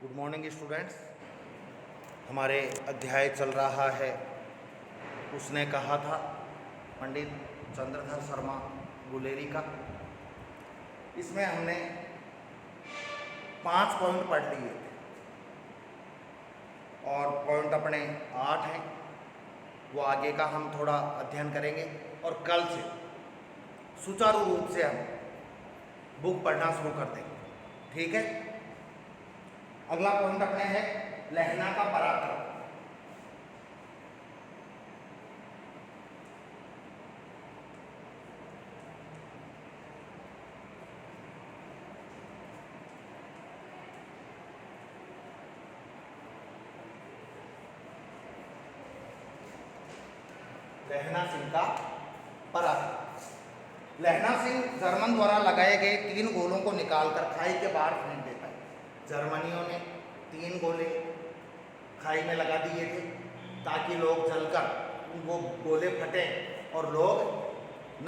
Good morning students. हमारे अध्याय चल रहा है उसने कहा था, पंडित चंद्रधर शर्मा गुलेरी का। इसमें हमने 5 पॉइंट पढ़ लिए थे और पॉइंट अपने 8 हैं। वो आगे का हम थोड़ा अध्ययन करेंगे और कल से सुचारू रूप से हम बुक पढ़ना शुरू कर देंगे। ठीक है। अगला पॉइंट अपने है लहना का पराक्रम। लहना सिंह का पराक्रम। लहना सिंह जर्मन द्वारा लगाए गए 3 गोलों को निकालकर खाई के बाहर फेंक देता है। जर्मनियों ने 3 गोले खाई में लगा दिए थे ताकि लोग जलकर वो गोले फटे और लोग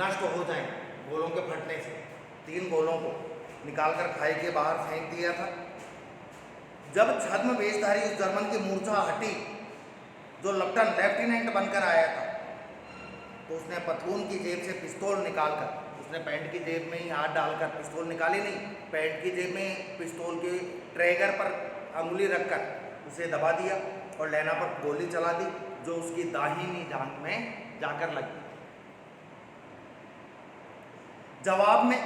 नष्ट हो जाएं गोलों के फटने से। 3 गोलों को निकालकर खाई के बाहर फेंक दिया था। जब छद्म वेशधारी उस जर्मन की मूर्छा हटी जो लेफ्टिनेंट बनकर आया था, तो उसने पतलून की जेब से पिस्तौल निकालकर, उसने पैंट की जेब में ही हाथ डालकर पिस्तौल निकाली नहीं, पैंट की जेब में पिस्तौल के ट्रैगर पर अंगुली रखकर उसे दबा दिया और लहना पर गोली चला दी जो उसकी दाहिनी जांघ में जाकर लगी। जवाब में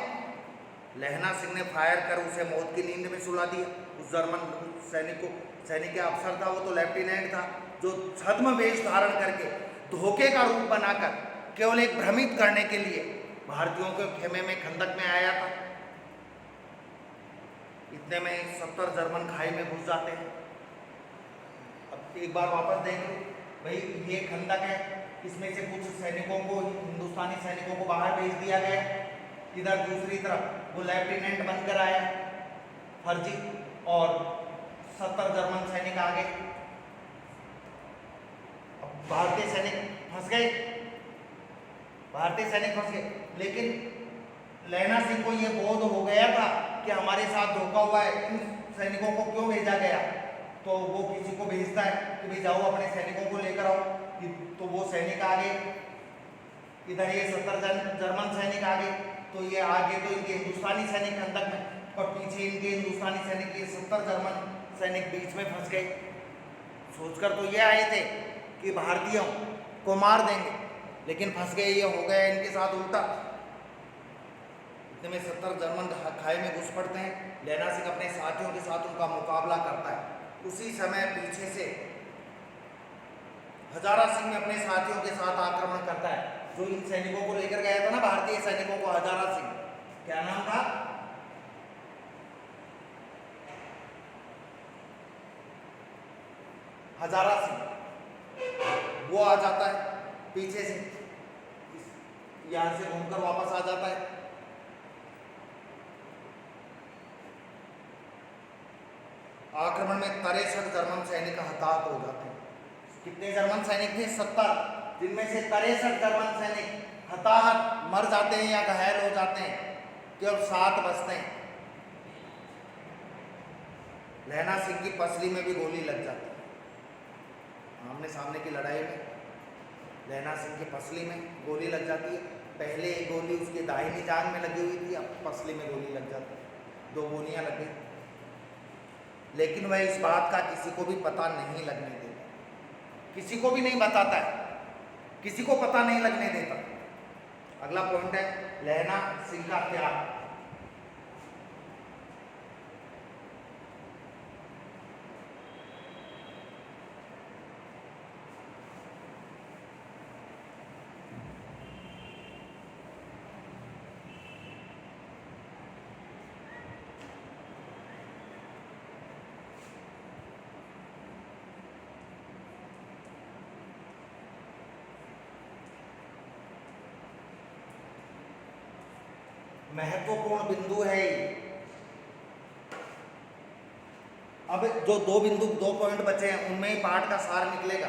लहना सिंह ने फायर कर उसे मौत की नींद में सुला दिया। उस जर्मन सैनिक का अफसर था, वो तो लेफ्टिनेंट था, जो छद्म वेश धारण करके धोखे का रूप बनाकर केवल एक भ्रमित करने के लिए भारतीयों के खेमे में खंदक में आया था। इतने में 70 जर्मन खाई में घुस जाते हैं। अब एक बार वापस देख लो भाई, ये खंदक है, इसमें से कुछ सैनिकों को, हिंदुस्तानी सैनिकों को बाहर भेज दिया गया। इधर दूसरी तरफ वो लेफ्टिनेंट बनकर आया फर्जी, और 70 जर्मन सैनिक आ गए। भारतीय सैनिक फंस गए, लेकिन लहना सिंह को यह बोध हो गया था कि हमारे साथ धोखा हुआ है, इन सैनिकों को क्यों भेजा गया। तो वो किसी को भेजता है कि भाई जाओ अपने सैनिकों को लेकर आओ। तो वो सैनिक आ गए, इधर ये 70 जर्मन सैनिक आ गए, तो ये आगे तो इनके हिंदुस्तानी सैनिक खंदक में और पीछे इनके हिंदुस्तानी सैनिक, ये 70 जर्मन सैनिक बीच में फंस गए। सोचकर तो ये आए थे कि भारतीयों को मार देंगे, लेकिन फंस गए, ये हो गया इनके साथ उल्टा। इतने में 70 जर्मन खाई में घुस पड़ते हैं। लहना सिंह अपने साथियों के साथ उनका मुकाबला करता है। उसी समय पीछे से हजारा सिंह अपने साथियों के साथ आक्रमण करता है। जो इन सैनिकों को लेकर गया था ना, भारतीय सैनिकों को, हजारा सिंह, क्या नाम था, हजारा सिंह, वो आ जाता है पीछे से, यहां से घूमकर वापस आ जाता है। आक्रमण में 63 जर्मन सैनिक हताहत हो जाते हैं। कितने जर्मन सैनिक थे? 70, जिनमें से 63 जर्मन सैनिक हताहत मर जाते हैं या घायल हो जाते हैं, केवल 7 बचते हैं। लहना सिंह की पसली में भी गोली लग जाती है। आमने सामने की लड़ाई में लहना सिंह की पसली में गोली लग जाती है। पहले एक गोली उसकी दाहिनी जांघ में लगी हुई थी, अब पसली में गोली लग जाती है। 2 गोलियां लग गई, लेकिन वह इस बात का किसी को भी पता नहीं लगने देता, किसी को भी नहीं बताता है, किसी को पता नहीं लगने देता। अगला पॉइंट है लहना सिंह का त्याग। महत्वपूर्ण बिंदु है ये। अब जो 2 पॉइंट बचे हैं, उनमें ही पाठ का सार निकलेगा,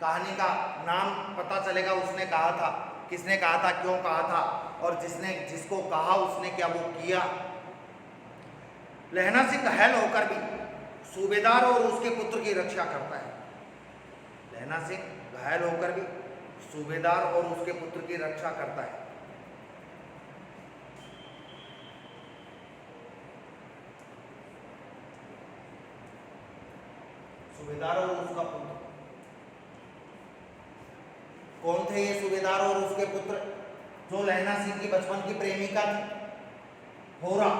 कहानी का नाम पता चलेगा। उसने कहा था, किसने कहा था, क्यों कहा था, और जिसको कहा उसने क्या वो किया। लहना सिंह घायल होकर भी सूबेदार और उसके पुत्र की रक्षा करता है। लहना सिंह घायल होकर भी सूबेदार और उसके पुत्र की रक्षा करता है। सूबेदार और उसका पुत्र कौन थे? ये सूबेदार और उसके पुत्र जो लहना सिंह की बचपन की प्रेमिका थी, होरा।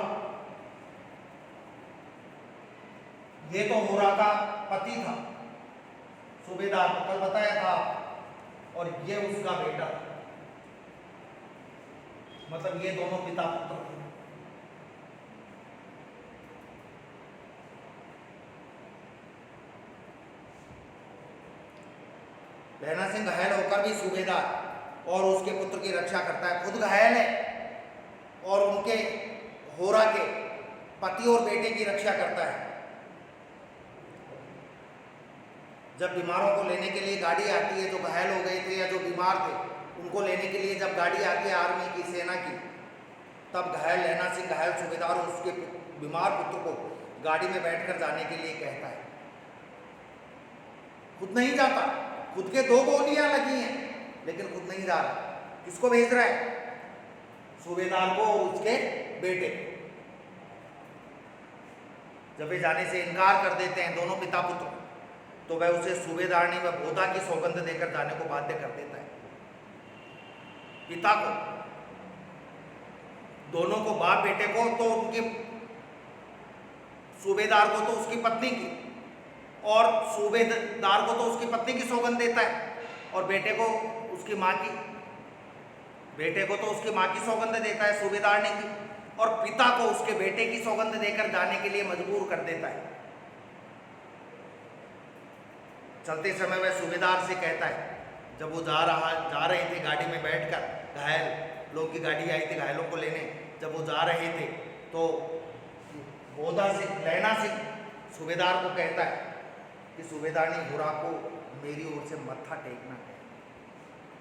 ये तो होरा का पति था, सूबेदार को कल बताया था, और ये उसका बेटा, मतलब ये दोनों पिता पुत्र थे। लहना सिंह घायल होकर भी सूबेदार और उसके पुत्र की रक्षा करता है। खुद घायल है और उनके होरा के पति और बेटे की रक्षा करता है। जब बीमारों को लेने के लिए गाड़ी आती है, जो घायल हो गए थे या जो बीमार थे, उनको लेने के लिए जब गाड़ी आती है आर्मी की, सेना की, तब घायल लहना सिंह घायल सूबेदार और उसके बीमार पुत्र को गाड़ी में बैठकर जाने के लिए कहता है। खुद नहीं जाता, खुद के 2 गोलियां लगी हैं लेकिन खुद नहीं जा रहा। किसको भेज रहा है? सूबेदार को और उसके बेटे। जब वे जाने से इनकार कर देते हैं दोनों पिता पुत्र, तो वह उसे सूबेदारनी व बोधा की सौगंध देकर जाने को बाध्य कर देता है। पिता को, दोनों को, बाप बेटे को तो उनके, सूबेदार को तो उसकी पत्नी की, और सूबेदार को तो उसकी पत्नी की सौगंध देता है, और बेटे को उसकी माँ की, बेटे को तो उसकी माँ की सौगंध देता है सूबेदार ने की, और पिता को उसके बेटे की सौगंध देकर जाने के लिए मजबूर कर देता है। चलते समय वह सूबेदार से कहता है, जब वो जा रहे थे गाड़ी में बैठकर, घायल लोग की गाड़ी आई थी घायलों को लेने, जब वो जा रहे थे तो बोधा से लहना सिंह सूबेदार को कहता है कि सूबेदारनी होरा को मेरी ओर से मत्था टेकना है।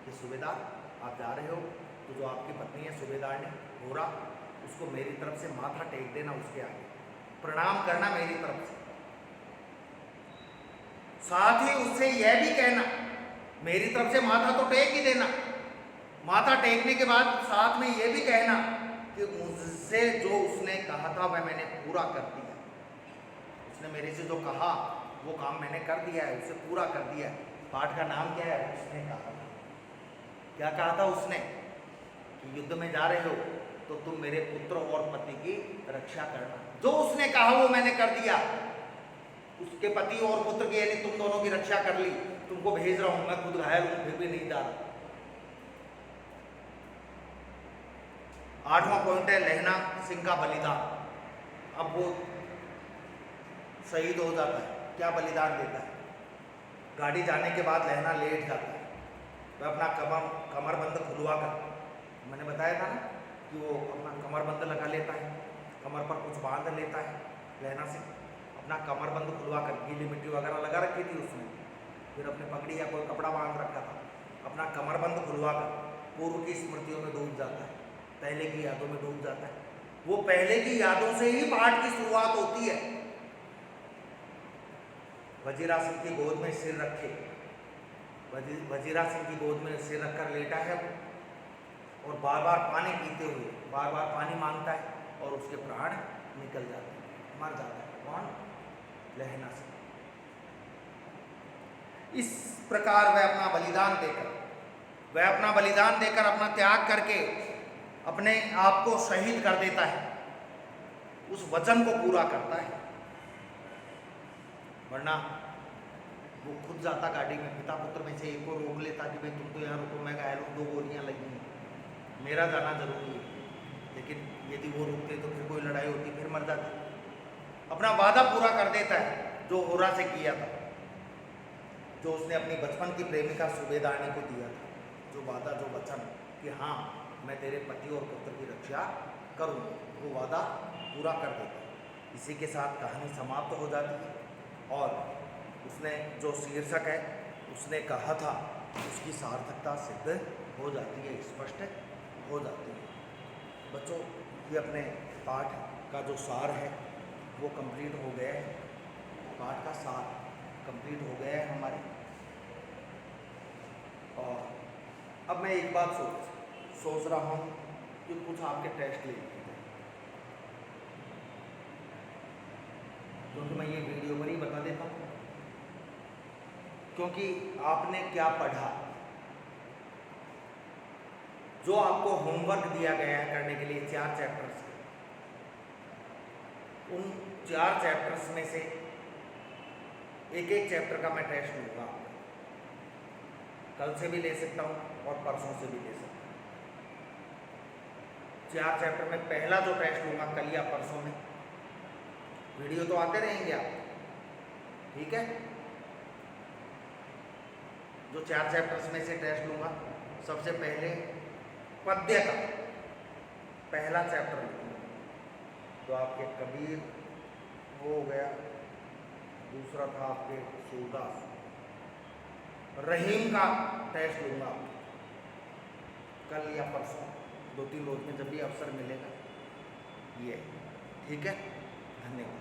कि सूबेदार आप जा रहे हो तो जो आपकी पत्नी है सूबेदार ने होरा, उसको मेरी तरफ से माथा टेक देना, उसके आगे प्रणाम करना मेरी तरफ से। साथ ही उससे यह भी कहना, मेरी तरफ से माथा तो टेक ही देना, माथा टेकने के बाद साथ में यह भी कहना कि मुझसे जो उसने कहा था वह मैंने पूरा कर दिया। उसने मेरे से जो कहा वो काम मैंने कर दिया है, उसे पूरा कर दिया है। पाठ का नाम क्या है? उसने कहा था। क्या कहा था उसने? कि युद्ध में जा रहे हो तो तुम मेरे पुत्र और पति की रक्षा करना। जो उसने कहा वो मैंने कर दिया। उसके पति और पुत्र की, यानी तुम दोनों की रक्षा कर ली। तुमको भेज रहा हूं, मैं खुद घायल हूं फिर भी नहीं जा रहा। 8वां पॉइंट है लहना सिंह का बलिदान। अब वो शहीद हो जाता है, क्या बलिदान देता है? गाड़ी जाने के बाद लहना लेट जाता है, वह अपना कमरबंद खुलवा कर, मैंने बताया था ना कि वो अपना कमरबंद लगा लेता है, कमर पर कुछ बांध लेता है। लहना सिंह अपना कमरबंद खुलवा कर, गीली मिट्टी वगैरह लगा रखी थी उसने, फिर अपने पगड़ी या कोई कपड़ा बांध रखा था, अपना कमरबंद खुलवा कर पूर्व की स्मृतियों में डूब जाता है, पहले की यादों में डूब जाता है। वो पहले की यादों से ही पाठ की शुरुआत होती है। वजीरा सिंह की गोद में सिर रखे, वजीरा सिंह की गोद में सिर रखकर लेटा है और बार बार पानी पीते हुए बार बार पानी मांगता है और उसके प्राण निकल जाते हैं, मर जाता है। कौन? लहना सिंह। इस प्रकार वह अपना बलिदान देकर अपना त्याग करके अपने आप को शहीद कर देता है, उस वचन को पूरा करता है। वरना वो खुद जाता गाड़ी में, पिता पुत्र में से एक को रोक लेता कि भाई तुम तो यहाँ रुको, मैं घायल हूँ, 2 गोलियाँ लगी हैं, मेरा जाना जरूरी है। लेकिन यदि वो रुकते तो फिर कोई लड़ाई होती, फिर मर जाती। अपना वादा पूरा कर देता है जो होरा से किया था, जो उसने अपनी बचपन की प्रेमिका सूबेदारनी को दिया था, जो वादा, जो वचन कि हाँ मैं तेरे पति और पुत्र की रक्षा करूँगा, वो वादा पूरा कर देता है। इसी के साथ कहानी समाप्त हो जाती है और उसने जो शीर्षक है उसने कहा था उसकी सार्थकता सिद्ध हो जाती है, स्पष्ट हो जाती है। बच्चों, ये अपने पाठ का जो सार है वो कंप्लीट हो गया है। पाठ का सार कंप्लीट हो गया है हमारे। और अब मैं एक बात सोच रहा हूँ कि कुछ आपके टेस्ट ले लिए थे, क्योंकि मैं ये वीडियो पर ही बता देता हूँ, क्योंकि आपने क्या पढ़ा, जो आपको होमवर्क दिया गया है करने के लिए 4 चैप्टर्स के, उन 4 चैप्टर्स में से एक एक चैप्टर का मैं टेस्ट लूँगा। कल से भी ले सकता हूँ और परसों से भी ले सकता हूँ। 4 चैप्टर में पहला जो टेस्ट लूँगा कल या परसों में, वीडियो तो आते रहेंगे आप, ठीक है। जो 4 चैप्टर्स में से टेस्ट लूँगा, सबसे पहले पद्य का पहला चैप्टर लूँगा, तो आपके कबीर वो हो गया, दूसरा था आपके सूरदास। रहीम का टेस्ट लूँगा कल या परसों, 2-3 रोज में जब भी अवसर मिलेगा, ये ठीक है। धन्यवाद।